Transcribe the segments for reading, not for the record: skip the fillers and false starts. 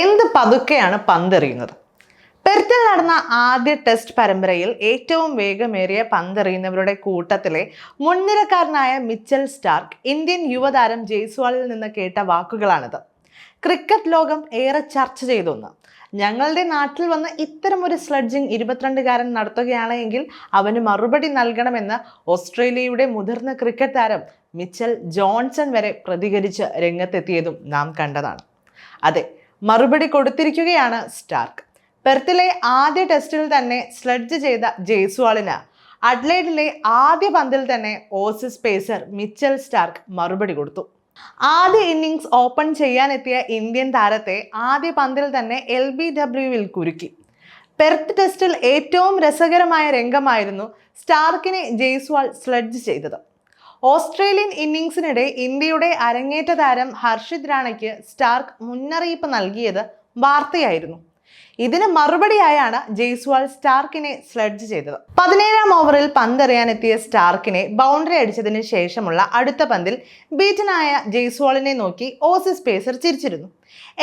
എന്ത് പതുക്കെയാണ് പന്തെറിയുന്നത്? പെർത്തിൽ നടന്ന ആദ്യ ടെസ്റ്റ് പരമ്പരയിൽ ഏറ്റവും വേഗമേറിയ പന്തെറിയുന്നവരുടെ കൂട്ടത്തിലെ മുൻനിരക്കാരനായ മിച്ചൽ സ്റ്റാർക്ക് ഇന്ത്യൻ യുവതാരം ജയ്സ്വാളിൽ നിന്ന് കേട്ട വാക്കുകളാണിത്. ക്രിക്കറ്റ് ലോകം ഏറെ ചർച്ച ചെയ്തൊന്ന്. ഞങ്ങളുടെ നാട്ടിൽ വന്ന് ഇത്തരമൊരു സ്ലഡ്ജിങ് 22-കാരൻ നടത്തുകയാണെങ്കിൽ അവന് മറുപടി നൽകണമെന്ന് ഓസ്ട്രേലിയയുടെ മുതിർന്ന ക്രിക്കറ്റ് താരം മിച്ചൽ ജോൺസൺ വരെ പ്രതികരിച്ച് രംഗത്തെത്തിയതും നാം കണ്ടതാണ്. അതെ, മറുപടി കൊടുത്തിരിക്കുകയാണ് സ്റ്റാർക്ക്. പെർത്തിലെ ആദ്യ ടെസ്റ്റിൽ തന്നെ സ്ലഡ്ജ് ചെയ്ത ജയ്സ്വാളിന് അഡ്ലൈഡിലെ ആദ്യ പന്തിൽ തന്നെ ഓസീസ് പേസർ മിച്ചൽ സ്റ്റാർക്ക് മറുപടി കൊടുത്തു. ആദ്യ ഇന്നിംഗ്സ് ഓപ്പൺ ചെയ്യാനെത്തിയ ഇന്ത്യൻ താരത്തെ ആദ്യ പന്തിൽ തന്നെ LBWയിൽ കുരുക്കി. പെർത്ത് ടെസ്റ്റിൽ ഏറ്റവും രസകരമായ രംഗമായിരുന്നു സ്റ്റാർക്കിനെ ജയ്സ്വാൾ സ്ലഡ്ജ് ചെയ്തത്. ഓസ്ട്രേലിയൻ ഇന്നിംഗ്സിനിടെ ഇന്ത്യയുടെ അരങ്ങേറ്റ താരം ഹർഷിത് റാണയ്ക്ക് സ്റ്റാർക്ക് മുന്നറിയിപ്പ് നൽകിയത് വാർത്തയായിരുന്നു. ഇതിന് മറുപടിയായാണ് ജയ്സ്വാൾ സ്റ്റാർക്കിനെ സ്ലഡ്ജ് ചെയ്തത്. 17-ാം ഓവറിൽ പന്തെറിയാനെത്തിയ സ്റ്റാർക്കിനെ ബൗണ്ടറി അടിച്ചതിന് ശേഷമുള്ള അടുത്ത പന്തിൽ ബീറ്റനായ ജയ്സ്വാളിനെ നോക്കി ഓസീസ് പേസർ ചിരിച്ചിരുന്നു.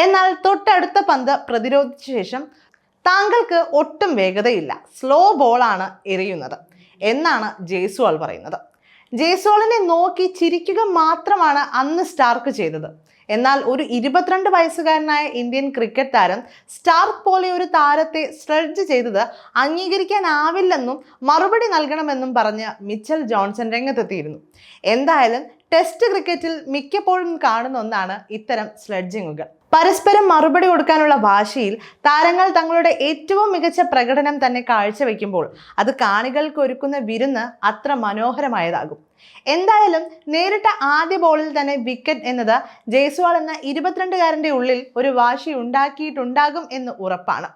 എന്നാൽ തൊട്ടടുത്ത പന്ത് പ്രതിരോധിച്ച ശേഷം താങ്കൾക്ക് ഒട്ടും വേഗതയില്ല, സ്ലോ ബോളാണ് എറിയുന്നത് എന്നാണ് ജയ്സ്വാൾ പറയുന്നത്. ജയ്സ്വാളിനെ നോക്കി ചിരിക്കുക മാത്രമാണ് അന്ന് സ്റ്റാർക്ക് ചെയ്തത്. എന്നാൽ ഒരു 22 വയസ്സുകാരനായ ഇന്ത്യൻ ക്രിക്കറ്റ് താരം സ്റ്റാർക്ക് പോലെ ഒരു താരത്തെ സ്ലഡ്ജ് ചെയ്തത് അംഗീകരിക്കാനാവില്ലെന്നും മറുപടി നൽകണമെന്നും പറഞ്ഞ് മിച്ചൽ ജോൺസൺ രംഗത്തെത്തിയിരുന്നു. എന്തായാലും ടെസ്റ്റ് ക്രിക്കറ്റിൽ മിക്കപ്പോഴും കാണുന്ന ഒന്നാണ് ഇത്തരം സ്ലഡ്ജിങ്ങുകൾ. പരസ്പരം മറുപടി കൊടുക്കാനുള്ള വാശിയിൽ താരങ്ങൾ തങ്ങളുടെ ഏറ്റവും മികച്ച പ്രകടനം തന്നെ കാഴ്ചവെക്കുമ്പോൾ അത് കാണികൾക്ക് ഒരുക്കുന്ന വിരുന്ന് അത്ര മനോഹരമായതാകും. എന്തായാലും നേരിട്ട ആദ്യ ബോളിൽ തന്നെ വിക്കറ്റ് എന്നത് ജയ്സ്വാൾ എന്ന 22-കാരൻ്റെ ഉള്ളിൽ ഒരു വാശി ഉണ്ടാക്കിയിട്ടുണ്ടാകും എന്ന് ഉറപ്പാണ്.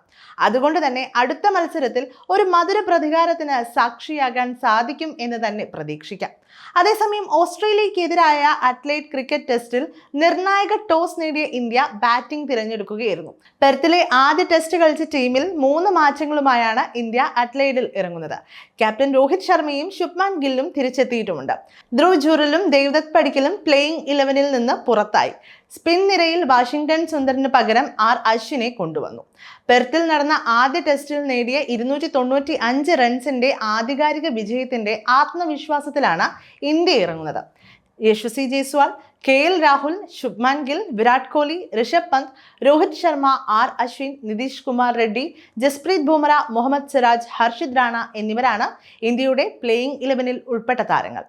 അതുകൊണ്ട് തന്നെ അടുത്ത മത്സരത്തിൽ ഒരു മധുര പ്രതികാരത്തിന് സാക്ഷിയാകാൻ സാധിക്കും എന്ന് തന്നെ പ്രതീക്ഷിക്കാം. അതേസമയം ഓസ്ട്രേലിയക്കെതിരായ അഡ്ലെയ്ഡ് ക്രിക്കറ്റ് ടെസ്റ്റിൽ നിർണായക ടോസ് നേടിയ ഇന്ത്യ ബാറ്റിംഗ് തിരഞ്ഞെടുക്കുകയായിരുന്നു. പെർത്തിലെ ആദ്യ ടെസ്റ്റ് കളിച്ച ടീമിൽ 3 മാറ്റങ്ങളുമായാണ് ഇന്ത്യ അഡ്ലെയ്ഡിൽ ഇറങ്ങുന്നത്. ക്യാപ്റ്റൻ രോഹിത് ശർമ്മയും ശുഭ്മാൻ ഗില്ലും തിരിച്ചെത്തിയിട്ടുമുണ്ട്. ധ്രുവ് ജുറലും ദേവ്ദത്ത് പടിക്കലും പ്ലേയിങ് 11-ൽ നിന്ന് പുറത്തായി. സ്പിൻ നിരയിൽ വാഷിംഗ്ടൺ സുന്ദറിന് പകരം അശ്വിനെ കൊണ്ടുവന്നു. പെർത്തിൽ നടന്ന ആദ്യ ടെസ്റ്റിൽ നേടിയ 295 റൺസിന്റെ ആധികാരിക വിജയത്തിന്റെ ആത്മവിശ്വാസത്തിലാണ് ഇന്ത്യ ഇറങ്ങുന്നത്. യശസ്വി ജയ്സ്വാൾ, KL രാഹുൽ, ശുഭ്മാൻ ഗിൽ, വിരാട് കോഹ്ലി, ഋഷഭ് പന്ത്, രോഹിത് ശർമ്മ, അശ്വിൻ, നിതീഷ് കുമാർ റെഡ്ഡി, ജസ്പ്രീത് ബുംറ, മുഹമ്മദ് സിറാജ്, ഹർഷിത് റാണ എന്നിവരാണ് ഇന്ത്യയുടെ പ്ലേയിങ് 11-ൽ ഉൾപ്പെട്ട താരങ്ങൾ.